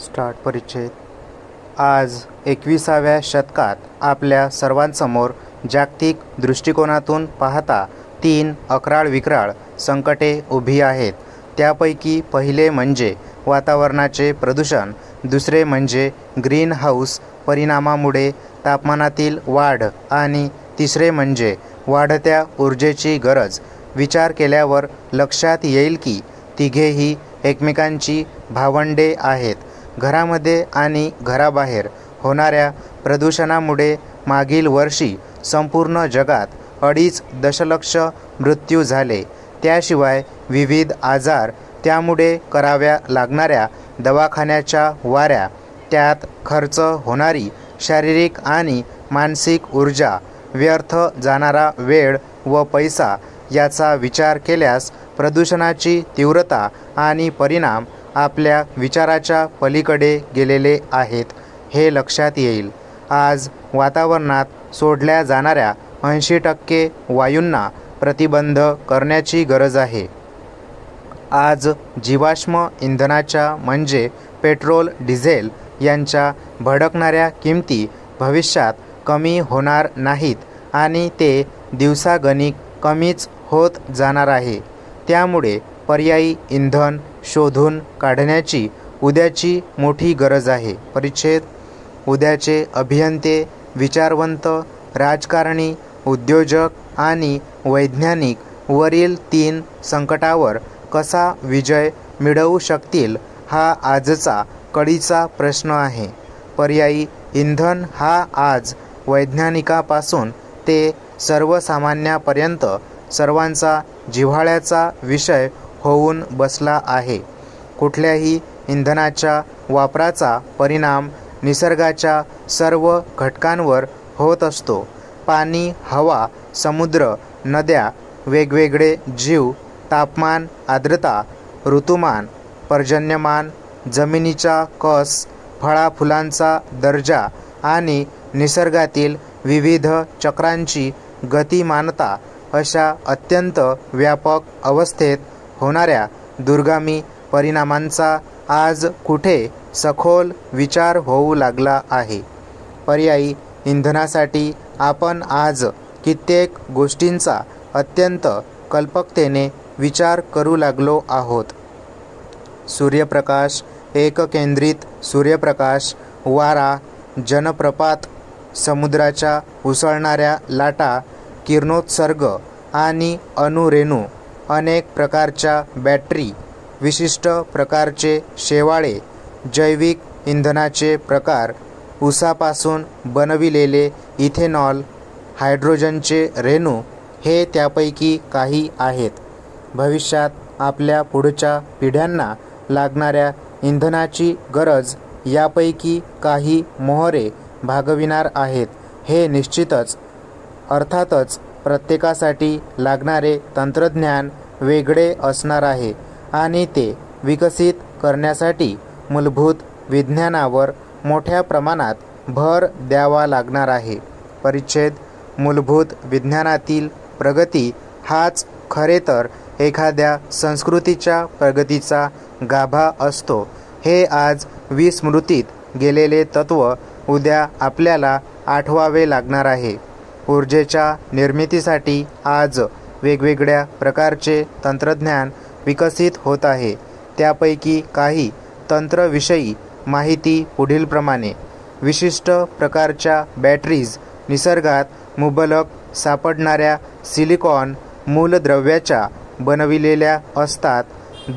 Start परिच्छेद. आज 21व्या शतकात आपल्या सर्वांसमोर जागतिक दृष्टिकोनातून पाहता 3 अक्राळ विक्राळ संकटे उभी आहेत. त्यापैकी पहिले म्हणजे वातावरणाचे प्रदूषण, दुसरे म्हणजे ग्रीन हाऊस परिणामामुळे तापमानातील वाढ आणि तिसरे म्हणजे वाढत्या ऊर्जेची गरज. विचार केल्यावर लक्षात येईल की तिघेही एकमेकांची भावंडे आहेत. घरामध्ये आणि घराबाहेर होणाऱ्या प्रदूषणामुळे मागील वर्षी संपूर्ण जगात 2.5 दशलक्ष मृत्यू झाले. त्याशिवाय विविध आजार, त्यामुळे कराव्या लागणाऱ्या दवाखान्याच्या वाऱ्या, त्यात खर्च होणारी शारीरिक आणि मानसिक ऊर्जा, व्यर्थ जाणारा वेळ व पैसा याचा विचार केल्यास प्रदूषणाची तीव्रता आणि परिणाम आपल्या विचाराच्या पलीकडे गेलेले आहेत हे लक्षात येईल. आज वातावरणात सोडल्या जाणाऱ्या 80% वायूंना प्रतिबंध करण्याची गरज आहे. आज जीवाश्म इंधनाच्या म्हणजे पेट्रोल, डिझेल यांच्या भडकणाऱ्या किमती भविष्यात कमी होणार नाहीत आणि ते दिवसागणिक कमीच होत जाणार आहे. त्यामुळे पर्यायी इंधन शोधून काढण्याची उद्याची मोठी गरज आहे. परिच्छेद. उद्याचे अभियंते, विचारवंत, राजकारणी, उद्योजक आणि वैज्ञानिक वरील 3 संकटावर कसा विजय मिळवू शकतील हा आजचा कळीचा प्रश्न आहे. पर्यायी इंधन हा आज वैज्ञानिकापासून ते सर्वसामान्यापर्यंत सर्वांचा जिव्हाळ्याचा विषय होऊन बसला आहे. कुठल्याही इंधनाच्या वापराचा परिणाम निसर्गाच्या सर्व घटकांवर होत असतो. पाणी, हवा, समुद्र, नद्या, वेगवेगळे जीव, तापमान, आर्द्रता, ऋतुमान, पर्जन्यमान, जमिनीचा कस, फळाफुलांचा दर्जा आणि निसर्गातील विविध चक्रांची गतिमानता अशा अत्यंत व्यापक अवस्थेत होणाऱ्या दूरगामी परिणामांचा आज कुठे सखोल विचार होऊ लागला आहे. पर्यायी इंधनासाठी आपण आज कित्येक गोष्टींचा अत्यंत कल्पकतेने विचार करू लागलो आहोत. सूर्यप्रकाश, एककेंद्रित सूर्यप्रकाश, वारा, जलप्रपात, समुद्राच्या उसळणाऱ्या लाटा, किरणोत्सर्ग आणि अणुरेणू, अनेक प्रकारच्या बॅटरी, विशिष्ट प्रकारचे शेवाळे, जैविक इंधनाचे प्रकार, ऊसापासून बनविलेले इथेनॉल, हायड्रोजनचे रेणू हे त्यापैकी काही आहेत. भविष्यात आपल्या पुढच्या पिढ्यांना लागणाऱ्या इंधनाची गरज यापैकी काही मोहरे भागविणार आहेत हे निश्चितच. अर्थातच प्रत्येकासाठी लागणारे तंत्रज्ञान वेगळे असणार आहे आणि ते विकसित करण्यासाठी मूलभूत विज्ञानावर मोठ्या प्रमाणात भर द्यावा लागणार आहे. परिच्छेद. मूलभूत विज्ञानातील प्रगती हाच खरे तर एखाद्या संस्कृतीच्या प्रगतीचा गाभा असतो. हे आज विस्मृतीत गेलेले तत्त्व उद्या आपल्याला आठवावे लागणार आहे. ऊर्जेच्या निर्मितीसाठी आज वेगवेगळ्या प्रकारचे तंत्रज्ञान विकसित होत आहे. त्यापैकी काही तंत्रविषयी माहिती पुढीलप्रमाणे. विशिष्ट प्रकारच्या बॅटरीज निसर्गात मुबलक सापडणाऱ्या सिलिकॉन मूलद्रव्याच्या बनविलेल्या असतात.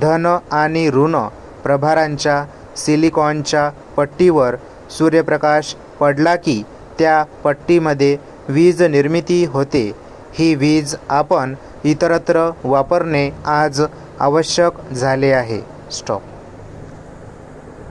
धन आणि ऋण प्रभारांच्या सिलिकॉनच्या पट्टीवर सूर्यप्रकाश पडला की त्या पट्टीमध्ये वीज निर्मिती होते. ही वीज आपण इतरत्र वापरणे आज आवश्यक झाले आहे. स्टॉप.